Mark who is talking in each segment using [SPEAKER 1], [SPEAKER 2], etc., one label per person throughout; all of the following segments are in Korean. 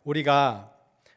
[SPEAKER 1] 우리가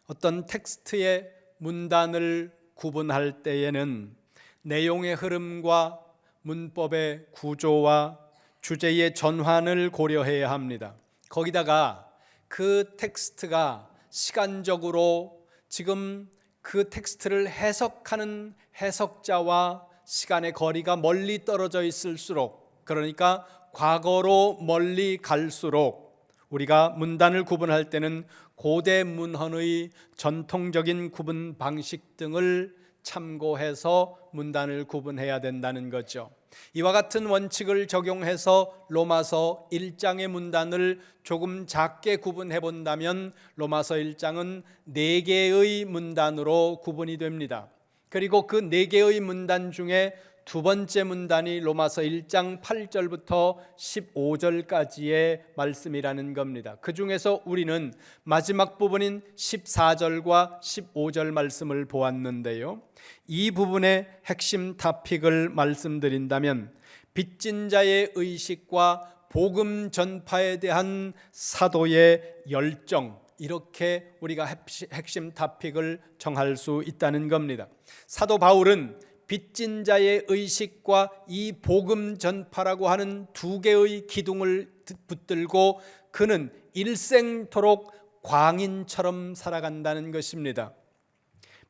[SPEAKER 1] 어떤 텍스트의 문단을 구분할 때에는 내용의 흐름과 문법의 구조와 주제의 전환을 고려해야 합니다. 거기다가 그 텍스트가 시간적으로 지금 그 텍스트를 해석하는 해석자와 시간의 거리가 멀리 떨어져 있을수록, 그러니까 과거로 멀리 갈수록 우리가 문단을 구분할 때는 고대 문헌의 전통적인 구분 방식 등을 참고해서 문단을 구분해야 된다는 거죠. 이와 같은 원칙을 적용해서 로마서 1장의 문단을 조금 작게 구분해 본다면 로마서 1장은 4개의 문단으로 구분이 됩니다. 그리고 그 4개의 문단 중에 두 번째 문단이 로마서 1장 8절부터 15절까지의 말씀이라는 겁니다. 그 중에서 우리는 마지막 부분인 14절과 15절 말씀을 보았는데요, 이 부분의 핵심 토픽을 말씀드린다면 빚진 자의 의식과 복음 전파에 대한 사도의 열정, 이렇게 우리가 핵심 토픽을 정할 수 있다는 겁니다. 사도 바울은 빚진 자의 의식과 이 복음 전파라고 하는 두 개의 기둥을 붙들고 그는 일생토록 광인처럼 살아간다는 것입니다.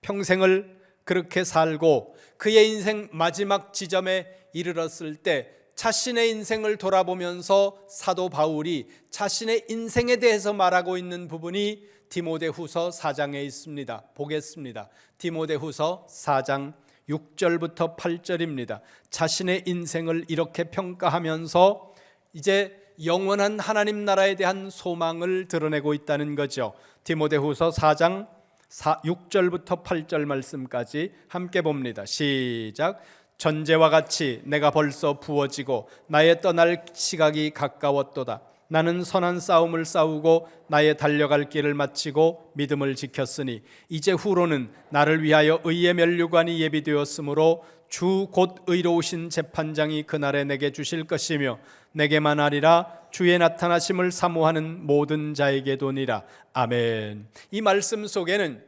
[SPEAKER 1] 평생을 그렇게 살고 그의 인생 마지막 지점에 이르렀을 때 자신의 인생을 돌아보면서 사도 바울이 자신의 인생에 대해서 말하고 있는 부분이 디모데후서 4장에 있습니다. 보겠습니다. 디모데후서 4장 6절부터 8절입니다. 자신의 인생을 이렇게 평가하면서 이제 영원한 하나님 나라에 대한 소망을 드러내고 있다는 거죠. 디모데후서 4장 6절부터 8절 말씀까지 함께 봅니다. 시작. 전제와 같이 내가 벌써 부어지고 나의 떠날 시각이 가까웠도다. 나는 선한 싸움을 싸우고 나의 달려갈 길을 마치고 믿음을 지켰으니 이제 후로는 나를 위하여 의의 면류관이 예비되었으므로 주 곧 의로우신 재판장이 그날에 내게 주실 것이며 내게만 아니라 주의 나타나심을 사모하는 모든 자에게도니라. 아멘. 이 말씀 속에는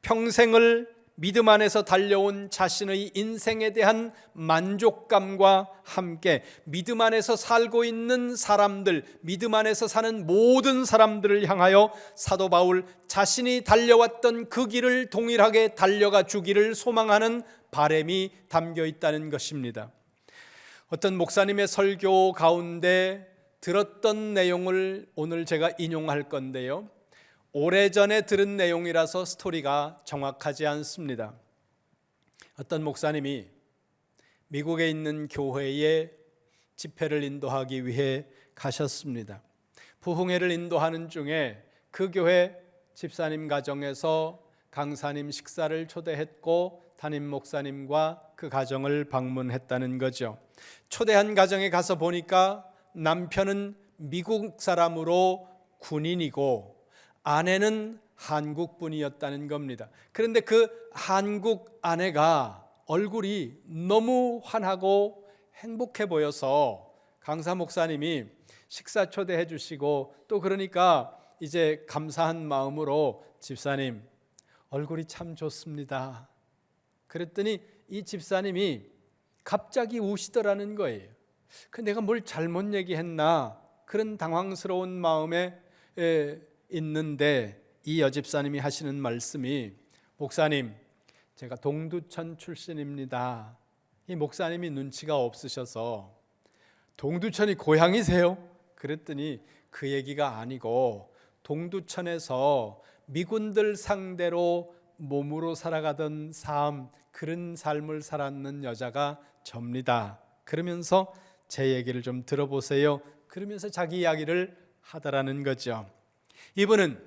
[SPEAKER 1] 평생을 믿음 안에서 달려온 자신의 인생에 대한 만족감과 함께 믿음 안에서 살고 있는 사람들, 믿음 안에서 사는 모든 사람들을 향하여 사도 바울 자신이 달려왔던 그 길을 동일하게 달려가 주기를 소망하는 바람이 담겨 있다는 것입니다. 어떤 목사님의 설교 가운데 들었던 내용을 오늘 제가 인용할 건데요, 오래전에 들은 내용이라서 스토리가 정확하지 않습니다. 어떤 목사님이 미국에 있는 교회에 집회를 인도하기 위해 가셨습니다. 부흥회를 인도하는 중에 그 교회 집사님 가정에서 강사님 식사를 초대했고 담임 목사님과 그 가정을 방문했다는 거죠. 초대한 가정에 가서 보니까 남편은 미국 사람으로 군인이고 아내는 한국 분이었다는 겁니다. 그런데 그 한국 아내가 얼굴이 너무 환하고 행복해 보여서 강사 목사님이 식사 초대해 주시고 또 그러니까 이제 감사한 마음으로 집사님 얼굴이 참 좋습니다. 그랬더니 이 집사님이 갑자기 우시더라는 거예요. 내가 뭘 잘못 얘기했나 그런 당황스러운 마음에 있는데 이 여집사님이 하시는 말씀이, 목사님 제가 동두천 출신입니다. 이 목사님이 눈치가 없으셔서 동두천이 고향이세요? 그랬더니 그 얘기가 아니고 동두천에서 미군들 상대로 몸으로 살아가던 삶, 그런 삶을 살았는 여자가 접니다. 그러면서 제 얘기를 좀 들어보세요. 그러면서 자기 이야기를 하더라는 거죠. 이분은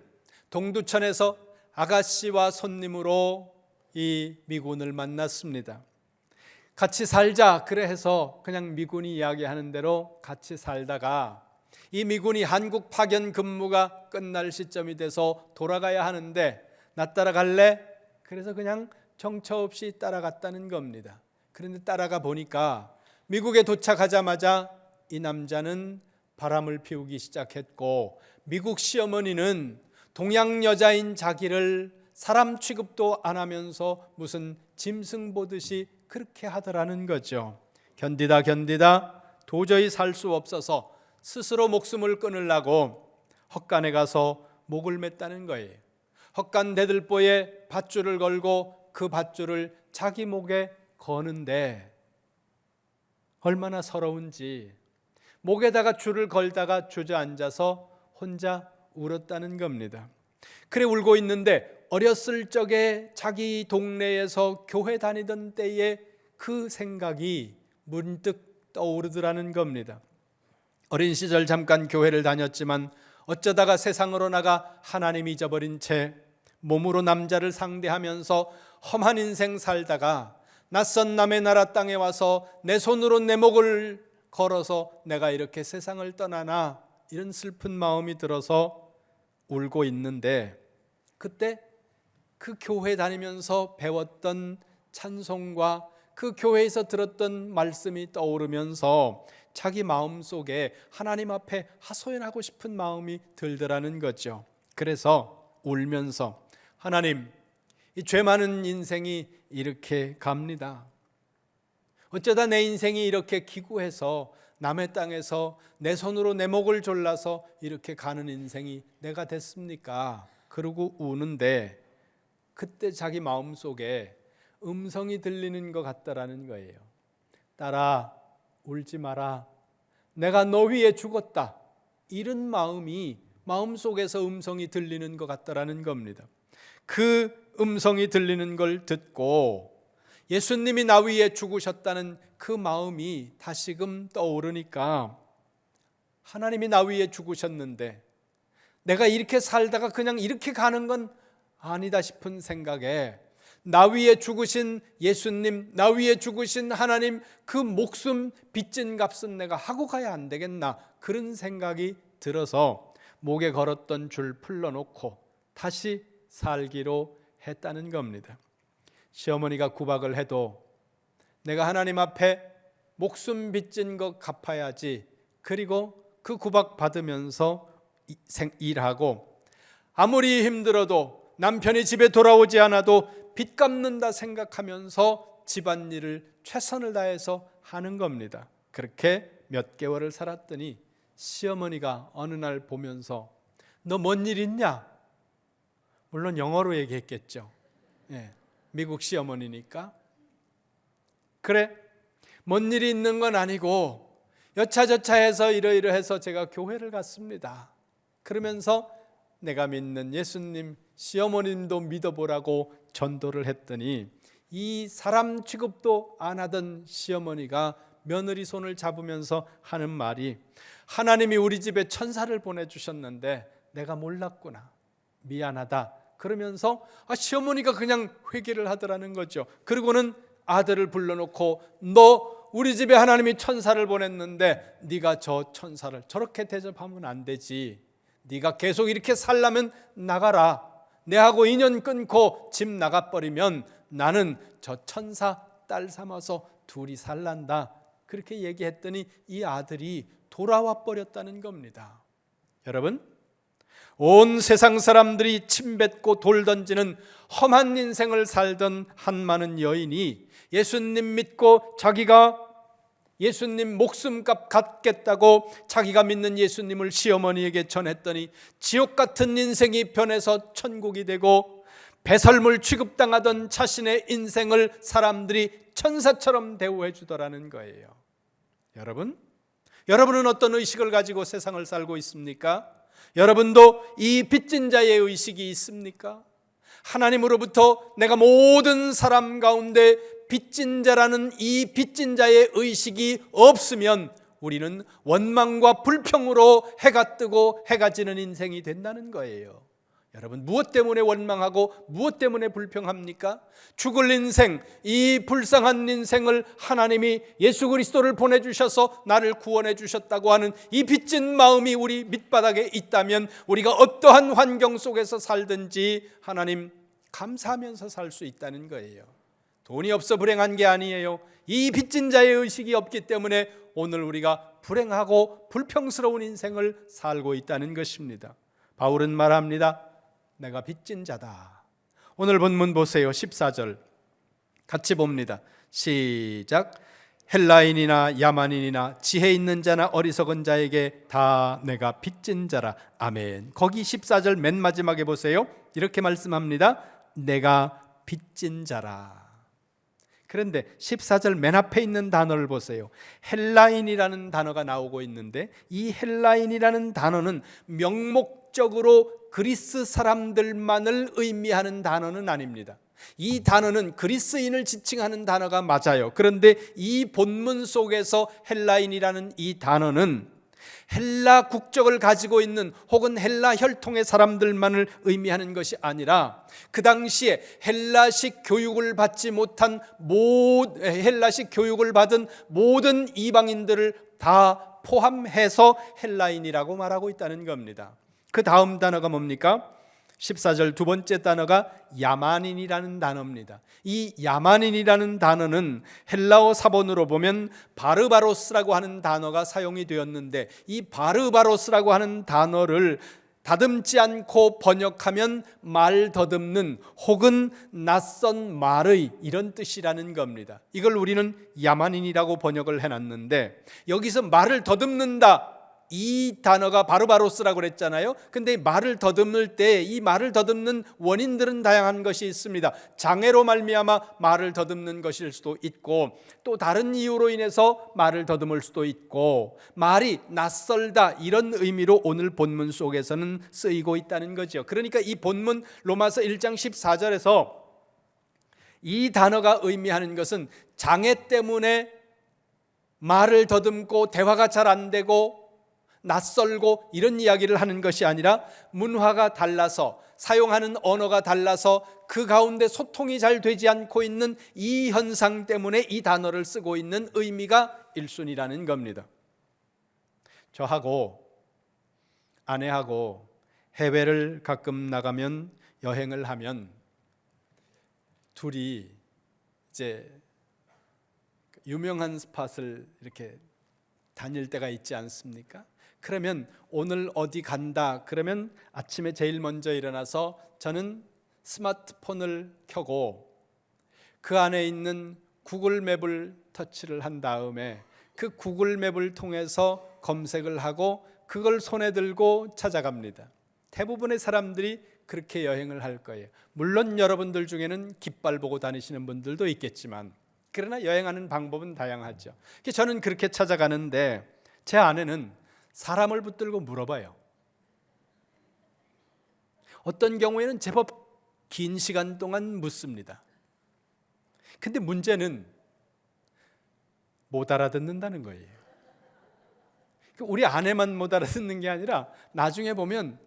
[SPEAKER 1] 동두천에서 아가씨와 손님으로 이 미군을 만났습니다. 같이 살자 그래 해서 그냥 미군이 이야기하는 대로 같이 살다가 이 미군이 한국 파견 근무가 끝날 시점이 돼서 돌아가야 하는데 나 따라갈래? 그래서 그냥 정처 없이 따라갔다는 겁니다. 그런데 따라가 보니까 미국에 도착하자마자 이 남자는 바람을 피우기 시작했고 미국 시어머니는 동양 여자인 자기를 사람 취급도 안 하면서 무슨 짐승 보듯이 그렇게 하더라는 거죠. 견디다 도저히 살 수 없어서 스스로 목숨을 끊으려고 헛간에 가서 목을 맸다는 거예요. 헛간 대들보에 밧줄을 걸고 그 밧줄을 자기 목에 거는데 얼마나 서러운지 목에다가 줄을 걸다가 주저앉아서 혼자 울었다는 겁니다. 그래 울고 있는데 어렸을 적에 자기 동네에서 교회 다니던 때에 그 생각이 문득 떠오르더라는 겁니다. 어린 시절 잠깐 교회를 다녔지만 어쩌다가 세상으로 나가 하나님 잊어버린 채 몸으로 남자를 상대하면서 험한 인생 살다가 낯선 남의 나라 땅에 와서 내 손으로 내 목을 걸어서 내가 이렇게 세상을 떠나나, 이런 슬픈 마음이 들어서 울고 있는데, 그때 그 교회 다니면서 배웠던 찬송과 그 교회에서 들었던 말씀이 떠오르면서 자기 마음속에 하나님 앞에 하소연하고 싶은 마음이 들더라는 거죠. 그래서 울면서 하나님, 이 죄 많은 인생이 이렇게 갑니다. 어쩌다 내 인생이 이렇게 기구해서 남의 땅에서 내 손으로 내 목을 졸라서 이렇게 가는 인생이 내가 됐습니까? 그러고 우는데 그때 자기 마음속에 음성이 들리는 것 같다라는 거예요. 딸아, 울지 마라. 내가 너 위해 죽었다. 이런 마음이 마음속에서 음성이 들리는 것 같다라는 겁니다. 그 음성이 들리는 걸 듣고 예수님이 나 위해 죽으셨다는 그 마음이 다시금 떠오르니까, 하나님이 나 위해 죽으셨는데 내가 이렇게 살다가 그냥 이렇게 가는 건 아니다 싶은 생각에 나 위해 죽으신 예수님, 나 위해 죽으신 하나님, 그 목숨 빚진 값은 내가 하고 가야 안 되겠나, 그런 생각이 들어서 목에 걸었던 줄 풀러놓고 다시 살기로 했다는 겁니다. 시어머니가 구박을 해도 내가 하나님 앞에 목숨 빚진 거 갚아야지, 그리고 그 구박 받으면서 일하고, 아무리 힘들어도 남편이 집에 돌아오지 않아도 빚 갚는다 생각하면서 집안일을 최선을 다해서 하는 겁니다. 그렇게 몇 개월을 살았더니 시어머니가 어느 날 보면서 너 뭔 일 있냐? 물론 영어로 얘기했겠죠. 미국 시어머니니까. 그래, 뭔 일이 있는 건 아니고 여차저차해서 이러이러해서 제가 교회를 갔습니다. 그러면서 내가 믿는 예수님, 시어머님도 믿어보라고 전도를 했더니 이 사람 취급도 안 하던 시어머니가 며느리 손을 잡으면서 하는 말이, 하나님이 우리 집에 천사를 보내주셨는데 내가 몰랐구나, 미안하다. 그러면서 시어머니가 그냥 회개를 하더라는 거죠. 그리고는 아들을 불러놓고 너 우리 집에 하나님이 천사를 보냈는데 네가 저 천사를 저렇게 대접하면 안 되지. 네가 계속 이렇게 살려면 나가라. 내하고 인연 끊고 집 나가버리면 나는 저 천사 딸 삼아서 둘이 살란다. 그렇게 얘기했더니 이 아들이 돌아와 버렸다는 겁니다. 여러분, 온 세상 사람들이 침뱉고 돌 던지는 험한 인생을 살던 한 많은 여인이 예수님 믿고 자기가 예수님 목숨값 갚겠다고 자기가 믿는 예수님을 시어머니에게 전했더니 지옥 같은 인생이 변해서 천국이 되고, 배설물 취급당하던 자신의 인생을 사람들이 천사처럼 대우해 주더라는 거예요. 여러분은 어떤 의식을 가지고 세상을 살고 있습니까? 여러분도 이 빚진 자의 의식이 있습니까? 하나님으로부터 내가 모든 사람 가운데 빚진 자라는 이 빚진 자의 의식이 없으면 우리는 원망과 불평으로 해가 뜨고 해가 지는 인생이 된다는 거예요. 여러분, 무엇 때문에 원망하고 무엇 때문에 불평합니까? 죽을 인생, 이 불쌍한 인생을 하나님이 예수 그리스도를 보내주셔서 나를 구원해 주셨다고 하는 이 빚진 마음이 우리 밑바닥에 있다면 우리가 어떠한 환경 속에서 살든지 하나님 감사하면서 살 수 있다는 거예요. 돈이 없어 불행한 게 아니에요. 이 빚진 자의 의식이 없기 때문에 오늘 우리가 불행하고 불평스러운 인생을 살고 있다는 것입니다. 바울은 말합니다. 내가 빚진 자다. 오늘 본문 보세요. 14절 같이 봅니다. 시작. 헬라인이나 야만인이나 지혜 있는 자나 어리석은 자에게 다 내가 빚진 자라. 아멘. 거기 14절 맨 마지막에 보세요. 이렇게 말씀합니다. 내가 빚진 자라. 그런데 14절 맨 앞에 있는 단어를 보세요. 헬라인이라는 단어가 나오고 있는데 이 헬라인이라는 단어는 명목적으로 그리스 사람들만을 의미하는 단어는 아닙니다. 이 단어는 그리스인을 지칭하는 단어가 맞아요. 그런데 이 본문 속에서 헬라인이라는 이 단어는 헬라 국적을 가지고 있는 혹은 헬라 혈통의 사람들만을 의미하는 것이 아니라 그 당시에 헬라식 교육을 받지 못한 헬라식 교육을 받은 모든 이방인들을 다 포함해서 헬라인이라고 말하고 있다는 겁니다. 그 다음 단어가 뭡니까? 14절 두 번째 단어가 야만인이라는 단어입니다. 이 야만인이라는 단어는 헬라어 사본으로 보면 바르바로스라고 하는 단어가 사용이 되었는데 이 바르바로스라고 하는 단어를 다듬지 않고 번역하면 말 더듬는 혹은 낯선 말의 이런 뜻이라는 겁니다. 이걸 우리는 야만인이라고 번역을 해놨는데 여기서 말을 더듬는다, 이 단어가 바르바로스라고 그랬잖아요. 근데 말을 더듬을 때 이 말을 더듬는 원인들은 다양한 것이 있습니다. 장애로 말미암아 말을 더듬는 것일 수도 있고 또 다른 이유로 인해서 말을 더듬을 수도 있고 말이 낯설다 이런 의미로 오늘 본문 속에서는 쓰이고 있다는 거죠. 그러니까 이 본문 로마서 1장 14절에서 이 단어가 의미하는 것은 장애 때문에 말을 더듬고 대화가 잘 안 되고 낯설고 이런 이야기를 하는 것이 아니라 문화가 달라서 사용하는 언어가 달라서 그 가운데 소통이 잘 되지 않고 있는 이 현상 때문에 이 단어를 쓰고 있는 의미가 일순이라는 겁니다. 저하고 아내하고 해외를 가끔 나가면 여행을 하면 둘이 이제 유명한 스팟을 이렇게 다닐 때가 있지 않습니까? 그러면 오늘 어디 간다 그러면 아침에 제일 먼저 일어나서 저는 스마트폰을 켜고 그 안에 있는 구글 맵을 터치를 한 다음에 그 구글 맵을 통해서 검색을 하고 그걸 손에 들고 찾아갑니다. 대부분의 사람들이 그렇게 여행을 할 거예요. 물론 여러분들 중에는 깃발 보고 다니시는 분들도 있겠지만 그러나 여행하는 방법은 다양하죠. 저는 그렇게 찾아가는데 제 아내는 사람을 붙들고 물어봐요. 어떤 경우에는 제법 긴 시간 동안 묻습니다. 근데 문제는 못 알아듣는다는 거예요. 우리 아내만 못 알아듣는 게 아니라 나중에 보면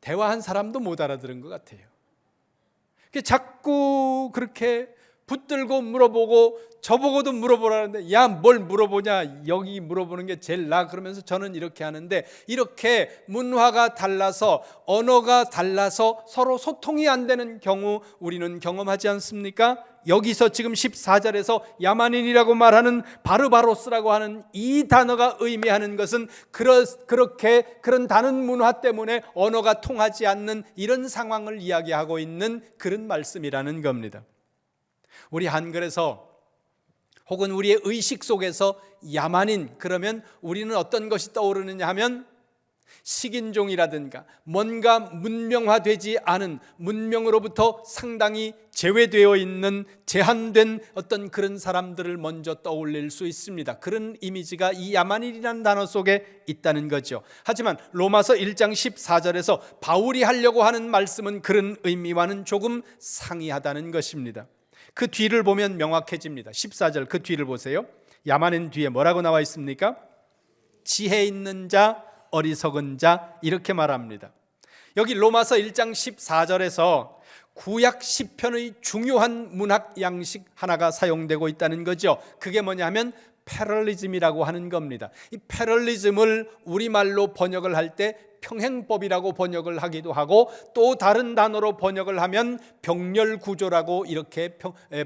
[SPEAKER 1] 대화한 사람도 못 알아들은 것 같아요. 자꾸 그렇게 붙들고 물어보고 저보고도 물어보라는데 야 뭘 물어보냐, 여기 물어보는 게 제일 나아 그러면서 저는 이렇게 하는데 이렇게 문화가 달라서 언어가 달라서 서로 소통이 안 되는 경우 우리는 경험하지 않습니까? 여기서 지금 14절에서 야만인이라고 말하는 바르바로스라고 하는 이 단어가 의미하는 것은 그런 다른 문화 때문에 언어가 통하지 않는 이런 상황을 이야기하고 있는 그런 말씀이라는 겁니다. 우리 한글에서 혹은 우리의 의식 속에서 야만인 그러면 우리는 어떤 것이 떠오르느냐 하면 식인종이라든가 뭔가 문명화되지 않은, 문명으로부터 상당히 제외되어 있는 제한된 어떤 그런 사람들을 먼저 떠올릴 수 있습니다. 그런 이미지가 이 야만인이라는 단어 속에 있다는 거죠. 하지만 로마서 1장 14절에서 바울이 하려고 하는 말씀은 그런 의미와는 조금 상이하다는 것입니다. 그 뒤를 보면 명확해집니다. 14절 그 뒤를 보세요. 야만인 뒤에 뭐라고 나와 있습니까? 지혜 있는 자, 어리석은 자 이렇게 말합니다. 여기 로마서 1장 14절에서 구약 시편의 중요한 문학 양식 하나가 사용되고 있다는 거죠. 그게 뭐냐면 패럴리즘이라고 하는 겁니다. 이 패럴리즘을 우리말로 번역을 할 때 평행법이라고 번역을 하기도 하고 또 다른 단어로 번역을 하면 병렬구조라고 이렇게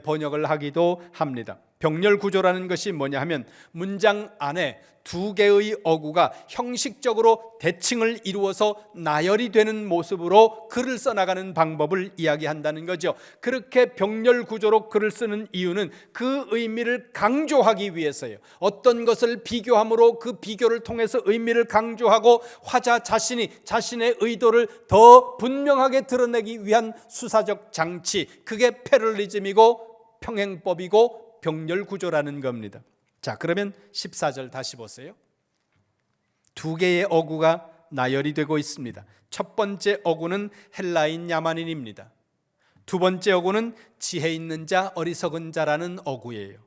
[SPEAKER 1] 번역을 하기도 합니다. 병렬 구조라는 것이 뭐냐 하면 문장 안에 두 개의 어구가 형식적으로 대칭을 이루어서 나열이 되는 모습으로 글을 써나가는 방법을 이야기한다는 거죠. 그렇게 병렬 구조로 글을 쓰는 이유는 그 의미를 강조하기 위해서예요. 어떤 것을 비교함으로 그 비교를 통해서 의미를 강조하고 화자 자신이 자신의 의도를 더 분명하게 드러내기 위한 수사적 장치, 그게 패럴리즘이고 평행법이고 병렬 구조라는 겁니다. 자, 그러면 14절 다시 보세요. 두 개의 어구가 나열이 되고 있습니다. 첫 번째 어구는 헬라인 야만인입니다. 두 번째 어구는 지혜 있는 자, 어리석은 자라는 어구예요.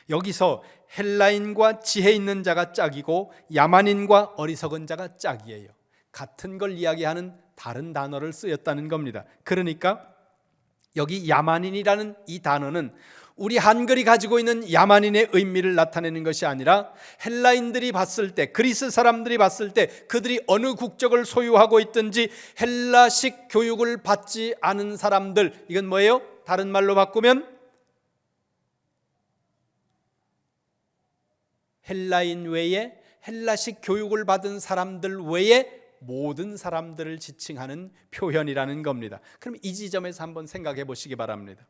[SPEAKER 1] 여기서 헬라인과 지혜 있는 자가 짝이고 야만인과 어리석은 자가 짝이에요. 같은 걸 이야기하는 다른 단어를 쓰였다는 겁니다. 그러니까 여기 야만인이라는 이 단어는 우리 한글이 가지고 있는 야만인의 의미를 나타내는 것이 아니라 헬라인들이 봤을 때, 그리스 사람들이 봤을 때 그들이 어느 국적을 소유하고 있든지 헬라식 교육을 받지 않은 사람들, 이건 뭐예요? 다른 말로 바꾸면 헬라인 외에, 헬라식 교육을 받은 사람들 외에 모든 사람들을 지칭하는 표현이라는 겁니다. 그럼 이 지점에서 한번 생각해 보시기 바랍니다.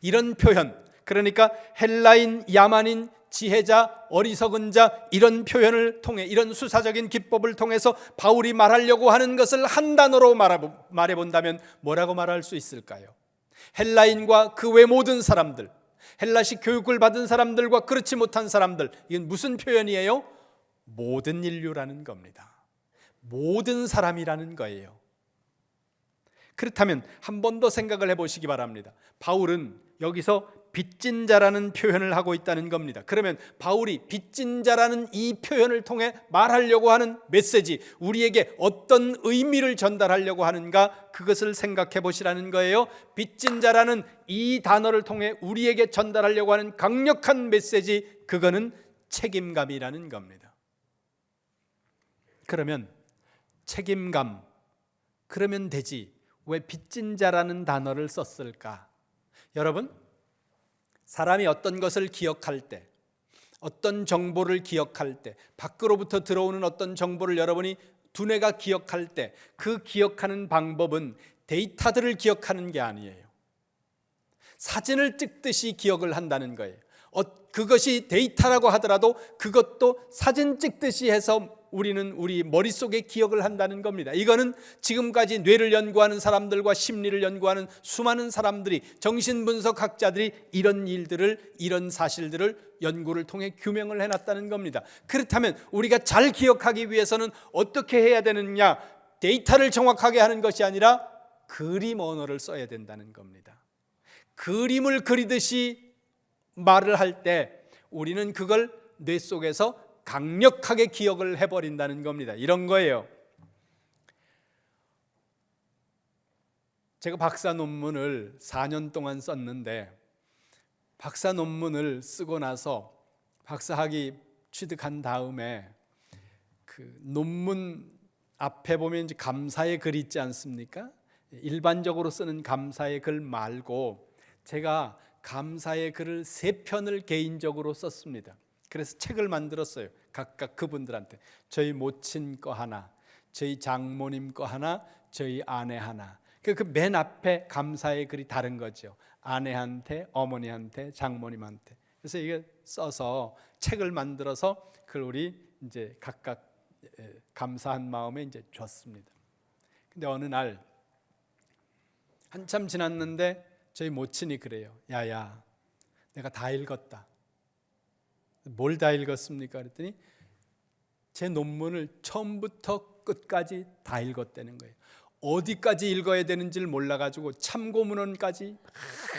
[SPEAKER 1] 이런 표현, 그러니까 헬라인, 야만인, 지혜자, 어리석은 자, 이런 표현을 통해, 이런 수사적인 기법을 통해서 바울이 말하려고 하는 것을 한 단어로 말해본다면 뭐라고 말할 수 있을까요? 헬라인과 그 외 모든 사람들, 헬라식 교육을 받은 사람들과 그렇지 못한 사람들, 이건 무슨 표현이에요? 모든 인류라는 겁니다. 모든 사람이라는 거예요. 그렇다면 한 번 더 생각을 해보시기 바랍니다. 바울은 여기서 빚진 자라는 표현을 하고 있다는 겁니다. 그러면 바울이 빚진 자라는 이 표현을 통해 말하려고 하는 메시지, 우리에게 어떤 의미를 전달하려고 하는가, 그것을 생각해 보시라는 거예요. 빚진 자라는 이 단어를 통해 우리에게 전달하려고 하는 강력한 메시지, 그거는 책임감이라는 겁니다. 그러면 책임감, 그러면 되지 왜 빚진 자라는 단어를 썼을까? 여러분, 사람이 어떤 것을 기억할 때, 어떤 정보를 기억할 때, 밖으로부터 들어오는 어떤 정보를 여러분이 두뇌가 기억할 때, 그 기억하는 방법은 데이터들을 기억하는 게 아니에요. 사진을 찍듯이 기억을 한다는 거예요. 그것이 데이터라고 하더라도 그것도 사진 찍듯이 해서 우리는 우리 머릿속에 기억을 한다는 겁니다. 이거는 지금까지 뇌를 연구하는 사람들과 심리를 연구하는 수많은 사람들이, 정신분석학자들이 이런 일들을, 이런 사실들을 연구를 통해 규명을 해놨다는 겁니다. 그렇다면 우리가 잘 기억하기 위해서는 어떻게 해야 되느냐? 데이터를 정확하게 하는 것이 아니라 그림 언어를 써야 된다는 겁니다. 그림을 그리듯이 말을 할 때 우리는 그걸 뇌 속에서 강력하게 기억을 해버린다는 겁니다. 이런 거예요. 제가 박사 논문을 4년 동안 썼는데, 박사 논문을 쓰고 나서 박사학위 취득한 다음에 그 논문 앞에 보면 이제 감사의 글 있지 않습니까? 일반적으로 쓰는 감사의 글 말고 제가 감사의 글을 3편을 개인적으로 썼습니다. 그래서 책을 만들었어요. 각각 그분들한테 저희 모친 거 하나, 저희 장모님 거 하나, 저희 아내 하나. 그 맨 앞에 감사의 글이 다른 거죠. 아내한테, 어머니한테, 장모님한테. 그래서 이게 써서 책을 만들어서 그걸 우리 이제 각각 감사한 마음에 이제 줬습니다. 근데 어느 날 한참 지났는데 저희 모친이 그래요. 야야, 내가 다 읽었다. 뭘 다 읽었습니까? 그랬더니 제 논문을 처음부터 끝까지 다 읽었다는 거예요. 어디까지 읽어야 되는지를 몰라가지고 참고문헌까지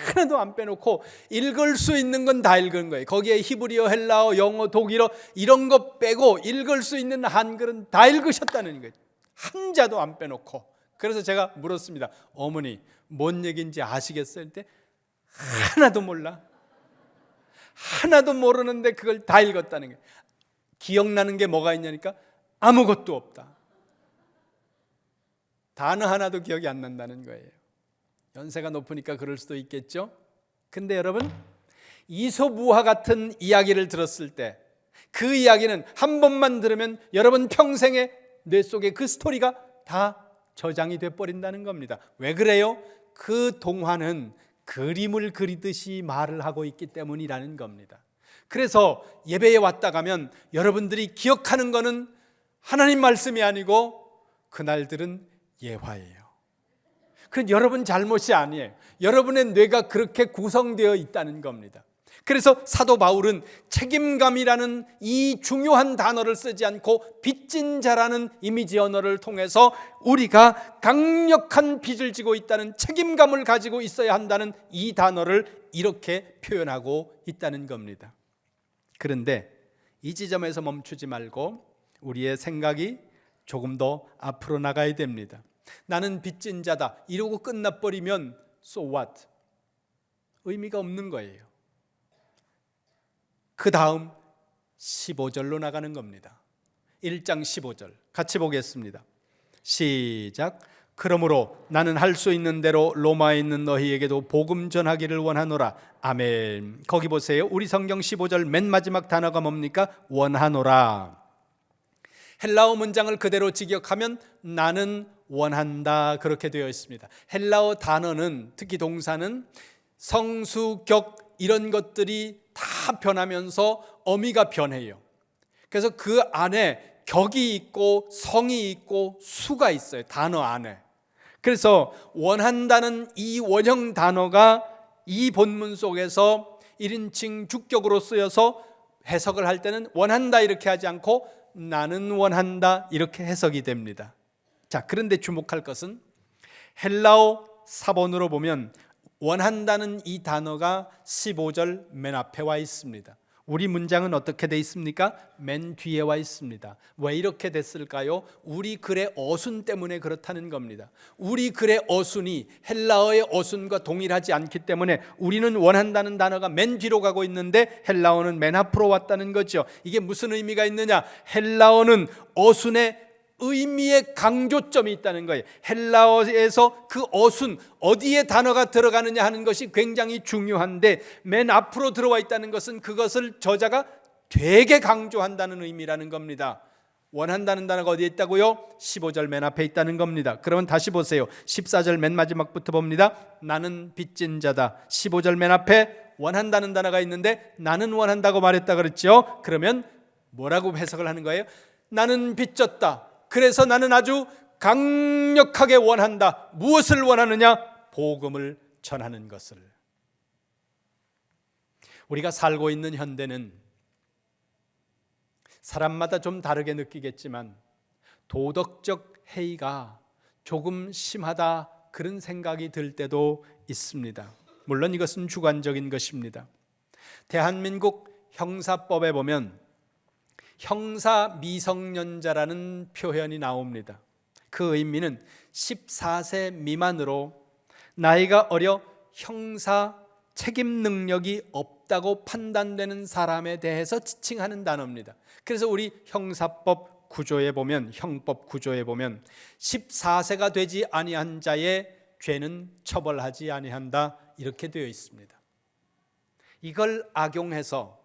[SPEAKER 1] 하나도 안 빼놓고 읽을 수 있는 건 다 읽은 거예요. 거기에 히브리어, 헬라어, 영어, 독일어 이런 거 빼고 읽을 수 있는 한글은 다 읽으셨다는 거예요. 한자도 안 빼놓고. 그래서 제가 물었습니다. 어머니, 뭔 얘기인지 아시겠어요? 그때 하나도 몰라. 하나도 모르는데 그걸 다 읽었다는 거예요. 기억나는 게 뭐가 있냐니까 아무것도 없다. 단어 하나도 기억이 안 난다는 거예요. 연세가 높으니까 그럴 수도 있겠죠. 근데 여러분, 이솝우화 같은 이야기를 들었을 때 그 이야기는 한 번만 들으면 여러분 평생의 뇌 속에 그 스토리가 다 저장이 돼버린다는 겁니다. 왜 그래요? 그 동화는 그림을 그리듯이 말을 하고 있기 때문이라는 겁니다. 그래서 예배에 왔다 가면 여러분들이 기억하는 것은 하나님 말씀이 아니고 그날들은 예화예요. 그건 여러분 잘못이 아니에요. 여러분의 뇌가 그렇게 구성되어 있다는 겁니다. 그래서 사도 바울은 책임감이라는 이 중요한 단어를 쓰지 않고 빚진 자라는 이미지 언어를 통해서 우리가 강력한 빚을 지고 있다는, 책임감을 가지고 있어야 한다는 이 단어를 이렇게 표현하고 있다는 겁니다. 그런데 이 지점에서 멈추지 말고 우리의 생각이 조금 더 앞으로 나가야 됩니다. 나는 빚진 자다 이러고 끝나버리면 so what? 의미가 없는 거예요. 그 다음 15절로 나가는 겁니다. 1장 15절 같이 보겠습니다. 시작. 그러므로 나는 할 수 있는 대로 로마에 있는 너희에게도 복음 전하기를 원하노라. 아멘. 거기 보세요. 우리 성경 15절 맨 마지막 단어가 뭡니까? 원하노라. 헬라어 문장을 그대로 직역하면 나는 원한다 그렇게 되어 있습니다. 헬라어 단어는, 특히 동사는 성수, 격 이런 것들이 다 변하면서 어미가 변해요. 그래서 그 안에 격이 있고 성이 있고 수가 있어요. 단어 안에. 그래서 원한다는 이 원형 단어가 이 본문 속에서 1인칭 주격으로 쓰여서 해석을 할 때는 원한다 이렇게 하지 않고 나는 원한다 이렇게 해석이 됩니다. 자, 그런데 주목할 것은 헬라어 사본으로 보면 원한다는 이 단어가 15절 맨 앞에 와 있습니다. 우리 문장은 어떻게 돼 있습니까? 맨 뒤에 와 있습니다. 왜 이렇게 됐을까요? 우리 글의 어순 때문에 그렇다는 겁니다. 우리 글의 어순이 헬라어의 어순과 동일하지 않기 때문에 우리는 원한다는 단어가 맨 뒤로 가고 있는데 헬라어는 맨 앞으로 왔다는 거죠. 이게 무슨 의미가 있느냐? 헬라어는 어순의 의미의 강조점이 있다는 거예요. 헬라어에서 그 어순, 어디에 단어가 들어가느냐 하는 것이 굉장히 중요한데 맨 앞으로 들어와 있다는 것은 그것을 저자가 되게 강조한다는 의미라는 겁니다. 원한다는 단어가 어디에 있다고요? 15절 맨 앞에 있다는 겁니다. 그러면 다시 보세요. 14절 맨 마지막부터 봅니다. 나는 빚진 자다. 15절 맨 앞에 원한다는 단어가 있는데 나는 원한다고 말했다 그랬죠. 그러면 뭐라고 해석을 하는 거예요? 나는 빚졌다. 그래서 나는 아주 강력하게 원한다. 무엇을 원하느냐? 복음을 전하는 것을. 우리가 살고 있는 현대는 사람마다 좀 다르게 느끼겠지만 도덕적 해이가 조금 심하다 그런 생각이 들 때도 있습니다. 물론 이것은 주관적인 것입니다. 대한민국 형사법에 보면 형사 미성년자라는 표현이 나옵니다. 그 의미는 14세 미만으로 나이가 어려 형사 책임 능력이 없다고 판단되는 사람에 대해서 지칭하는 단어입니다. 그래서 우리 형사법 구조에 보면, 형법 구조에 보면 14세가 되지 아니한 자의 죄는 처벌하지 아니한다 이렇게 되어 있습니다. 이걸 악용해서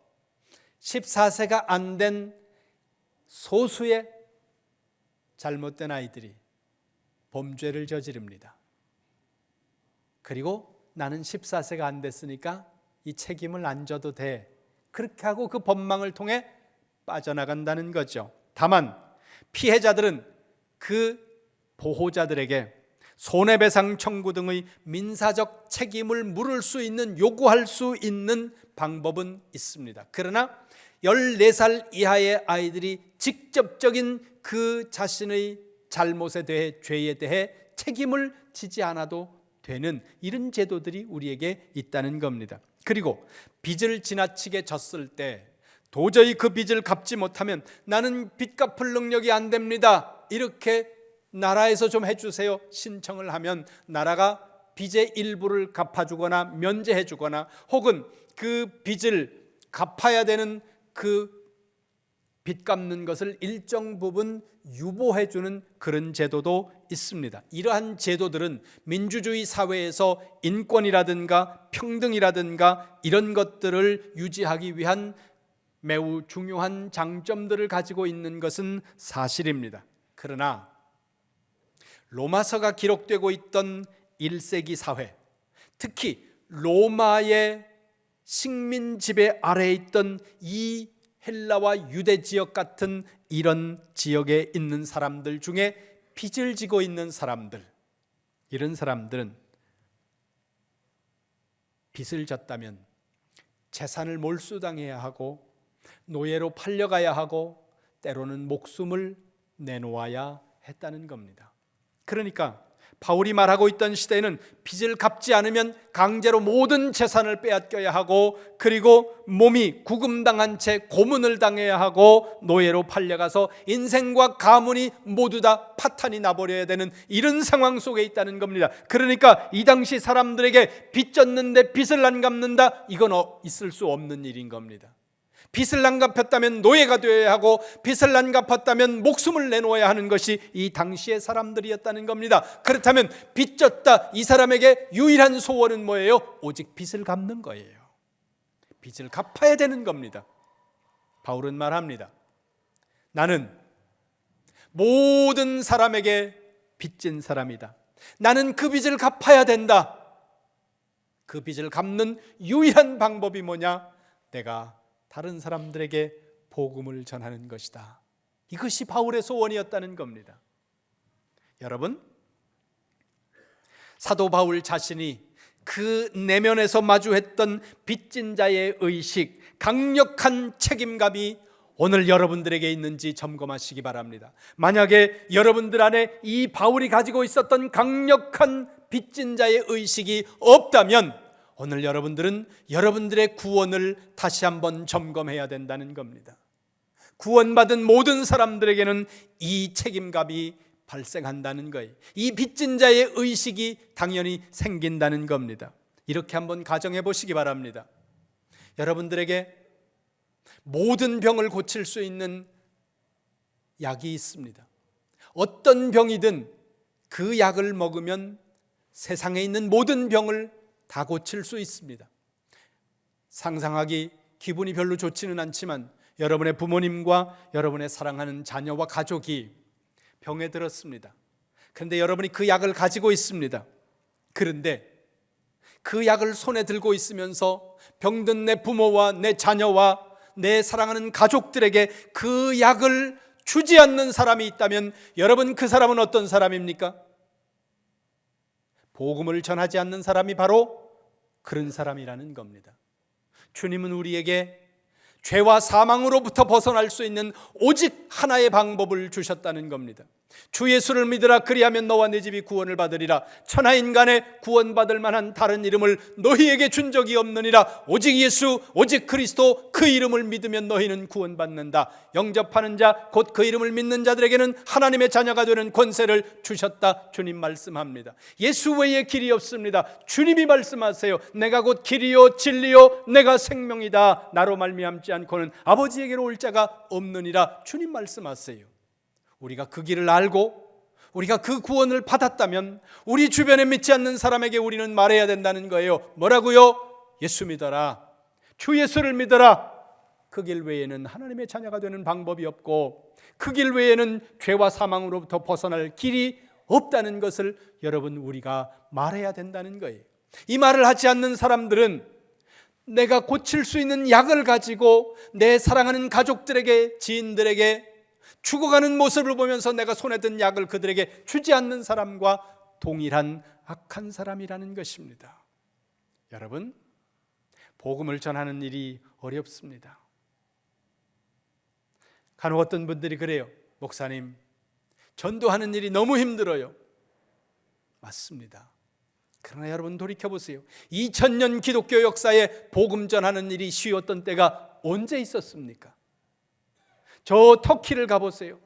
[SPEAKER 1] 14세가 안 된 소수의 잘못된 아이들이 범죄를 저지릅니다. 그리고 나는 14세가 안 됐으니까 이 책임을 안 져도 돼. 그렇게 하고 그 법망을 통해 빠져나간다는 거죠. 다만 피해자들은 그 보호자들에게 손해배상 청구 등의 민사적 책임을 물을 수 있는, 요구할 수 있는 방법은 있습니다. 그러나 14살 이하의 아이들이 직접적인 그 자신의 잘못에 대해, 죄에 대해 책임을 지지 않아도 되는 이런 제도들이 우리에게 있다는 겁니다. 그리고 빚을 지나치게 졌을 때 도저히 그 빚을 갚지 못하면 나는 빚 갚을 능력이 안 됩니다. 이렇게 나라에서 좀 해주세요 신청을 하면 나라가 빚의 일부를 갚아주거나 면제해주거나 혹은 그 빚을 갚아야 되는 그 빚 갚는 것을 일정 부분 유보해주는 그런 제도도 있습니다. 이러한 제도들은 민주주의 사회에서 인권이라든가 평등이라든가 이런 것들을 유지하기 위한 매우 중요한 장점들을 가지고 있는 것은 사실입니다. 그러나 로마서가 기록되고 있던 1세기 사회, 특히 로마의 식민 지배 아래에 있던 이 헬라와 유대 지역 같은 이런 지역에 있는 사람들 중에 빚을 지고 있는 사람들, 이런 사람들은 빚을 졌다면 재산을 몰수당해야 하고 노예로 팔려가야 하고 때로는 목숨을 내놓아야 했다는 겁니다. 그러니까 바울이 말하고 있던 시대에는 빚을 갚지 않으면 강제로 모든 재산을 빼앗겨야 하고, 그리고 몸이 구금당한 채 고문을 당해야 하고 노예로 팔려가서 인생과 가문이 모두 다 파탄이 나버려야 되는 이런 상황 속에 있다는 겁니다. 그러니까 이 당시 사람들에게 빚 졌는데 빚을 안 갚는다, 이건 있을 수 없는 일인 겁니다. 빚을 안 갚았다면 노예가 되어야 하고 빚을 안 갚았다면 목숨을 내놓아야 하는 것이 이 당시의 사람들이었다는 겁니다. 그렇다면 빚 졌다, 이 사람에게 유일한 소원은 뭐예요? 오직 빚을 갚는 거예요. 빚을 갚아야 되는 겁니다. 바울은 말합니다. 나는 모든 사람에게 빚진 사람이다. 나는 그 빚을 갚아야 된다. 그 빚을 갚는 유일한 방법이 뭐냐? 내가 다른 사람들에게 복음을 전하는 것이다. 이것이 바울의 소원이었다는 겁니다. 여러분, 사도 바울 자신이 그 내면에서 마주했던 빚진 자의 의식, 강력한 책임감이 오늘 여러분들에게 있는지 점검하시기 바랍니다. 만약에 여러분들 안에 이 바울이 가지고 있었던 강력한 빚진 자의 의식이 없다면 오늘 여러분들은 여러분들의 구원을 다시 한번 점검해야 된다는 겁니다. 구원받은 모든 사람들에게는 이 책임감이 발생한다는 거예요. 이 빚진 자의 의식이 당연히 생긴다는 겁니다. 이렇게 한번 가정해 보시기 바랍니다. 여러분들에게 모든 병을 고칠 수 있는 약이 있습니다. 어떤 병이든 그 약을 먹으면 세상에 있는 모든 병을 다 고칠 수 있습니다. 상상하기 기분이 별로 좋지는 않지만 여러분의 부모님과 여러분의 사랑하는 자녀와 가족이 병에 들었습니다. 그런데 여러분이 그 약을 가지고 있습니다. 그런데 그 약을 손에 들고 있으면서 병든 내 부모와 내 자녀와 내 사랑하는 가족들에게 그 약을 주지 않는 사람이 있다면 여러분, 그 사람은 어떤 사람입니까? 복음을 전하지 않는 사람이 바로 그런 사람이라는 겁니다. 주님은 우리에게 죄와 사망으로부터 벗어날 수 있는 오직 하나의 방법을 주셨다는 겁니다. 주 예수를 믿으라, 그리하면 너와 네 집이 구원을 받으리라. 천하인간에 구원받을 만한 다른 이름을 너희에게 준 적이 없느니라. 오직 예수, 오직 그리스도, 그 이름을 믿으면 너희는 구원받는다. 영접하는 자, 곧 그 이름을 믿는 자들에게는 하나님의 자녀가 되는 권세를 주셨다. 주님 말씀합니다. 예수 외에 길이 없습니다. 주님이 말씀하세요. 내가 곧 길이요 진리요 내가 생명이다. 나로 말미암지 않고는 아버지에게로 올 자가 없느니라. 주님 말씀하세요. 우리가 그 길을 알고 우리가 그 구원을 받았다면 우리 주변에 믿지 않는 사람에게 우리는 말해야 된다는 거예요. 뭐라고요? 예수 믿어라. 주 예수를 믿어라. 그 길 외에는 하나님의 자녀가 되는 방법이 없고 그 길 외에는 죄와 사망으로부터 벗어날 길이 없다는 것을 여러분, 우리가 말해야 된다는 거예요. 이 말을 하지 않는 사람들은 내가 고칠 수 있는 약을 가지고 내 사랑하는 가족들에게, 지인들에게 죽어가는 모습을 보면서 내가 손에 든 약을 그들에게 주지 않는 사람과 동일한 악한 사람이라는 것입니다. 여러분, 복음을 전하는 일이 어렵습니다. 간혹 어떤 분들이 그래요. 목사님, 전도하는 일이 너무 힘들어요. 맞습니다. 그러나 여러분, 돌이켜보세요. 2000년 기독교 역사에 복음 전하는 일이 쉬웠던 때가 언제 있었습니까? 저 터키를 가보세요.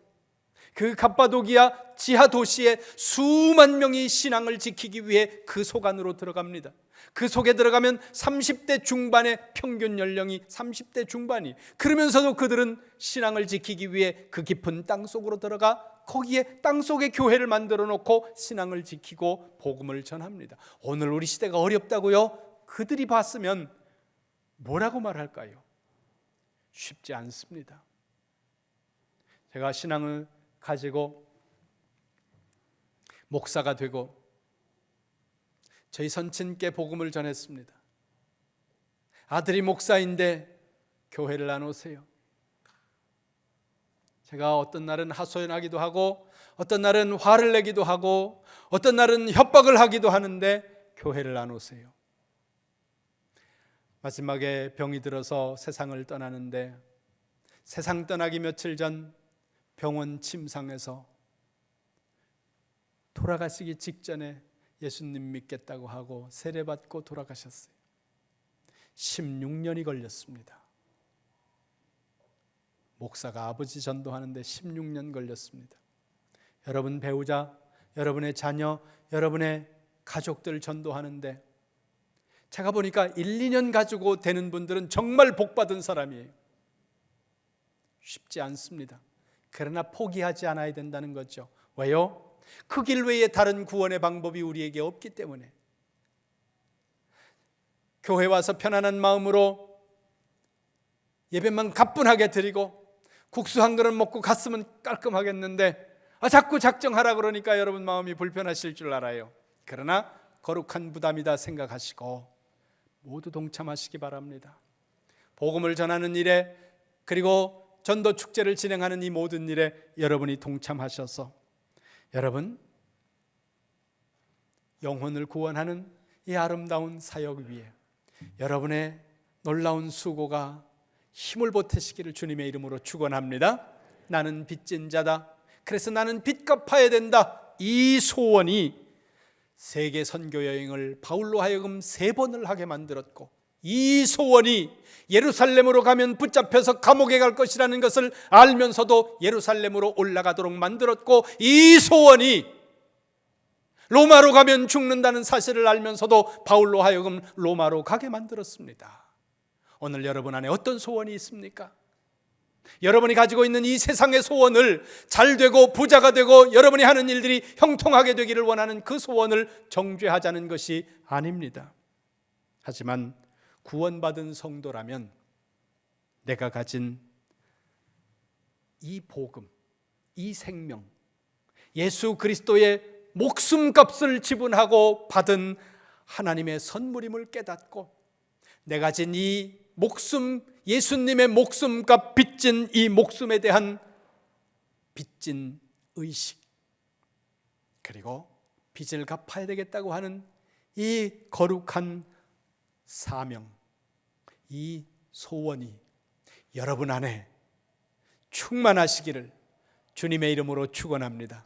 [SPEAKER 1] 그 갑바도기아 지하 도시에 수만 명이 신앙을 지키기 위해 그 속 안으로 들어갑니다. 그 속에 들어가면 30대 중반의 평균 연령이 30대 중반이, 그러면서도 그들은 신앙을 지키기 위해 그 깊은 땅 속으로 들어가 거기에 땅 속에 교회를 만들어 놓고 신앙을 지키고 복음을 전합니다. 오늘 우리 시대가 어렵다고요? 그들이 봤으면 뭐라고 말할까요? 쉽지 않습니다. 제가 신앙을 가지고 목사가 되고 저희 선친께 복음을 전했습니다. 아들이 목사인데 교회를 안 오세요. 제가 어떤 날은 하소연하기도 하고 어떤 날은 화를 내기도 하고 어떤 날은 협박을 하기도 하는데 교회를 안 오세요. 마지막에 병이 들어서 세상을 떠나는데 세상 떠나기 며칠 전 병원 침상에서 돌아가시기 직전에 예수님 믿겠다고 하고 세례받고 돌아가셨어요. 16년이 걸렸습니다. 목사가 아버지 전도하는데 16년 걸렸습니다. 여러분 배우자, 여러분의 자녀, 여러분의 가족들 전도하는데 제가 보니까 1, 2년 가지고 되는 분들은 정말 복받은 사람이에요. 쉽지 않습니다. 그러나 포기하지 않아야 된다는 거죠. 왜요? 그 길 외에 다른 구원의 방법이 우리에게 없기 때문에. 교회 와서 편안한 마음으로 예배만 가뿐하게 드리고 국수 한 그릇 먹고 갔으면 깔끔하겠는데 자꾸 작정하라 그러니까 여러분 마음이 불편하실 줄 알아요. 그러나 거룩한 부담이다 생각하시고 모두 동참하시기 바랍니다. 복음을 전하는 일에, 그리고 전도 축제를 진행하는 이 모든 일에 여러분이 동참하셔서 여러분 영혼을 구원하는 이 아름다운 사역 위에 여러분의 놀라운 수고가 힘을 보태시기를 주님의 이름으로 축원합니다. 나는 빚진 자다. 그래서 나는 빚 갚아야 된다. 이 소원이 세계 선교 여행을 바울로 하여금 3번을 하게 만들었고, 이 소원이 예루살렘으로 가면 붙잡혀서 감옥에 갈 것이라는 것을 알면서도 예루살렘으로 올라가도록 만들었고, 이 소원이 로마로 가면 죽는다는 사실을 알면서도 바울로 하여금 로마로 가게 만들었습니다. 오늘 여러분 안에 어떤 소원이 있습니까? 여러분이 가지고 있는 이 세상의 소원을 잘 되고 부자가 되고 여러분이 하는 일들이 형통하게 되기를 원하는 그 소원을 정죄하자는 것이 아닙니다. 하지만 구원받은 성도라면 내가 가진 이 복음, 이 생명, 예수 그리스도의 목숨값을 지불하고 받은 하나님의 선물임을 깨닫고 내가 가진 이 목숨, 예수님의 목숨값 빚진 이 목숨에 대한 빚진 의식, 그리고 빚을 갚아야 되겠다고 하는 이 거룩한 사명, 이 소원이 여러분 안에 충만하시기를 주님의 이름으로 축원합니다.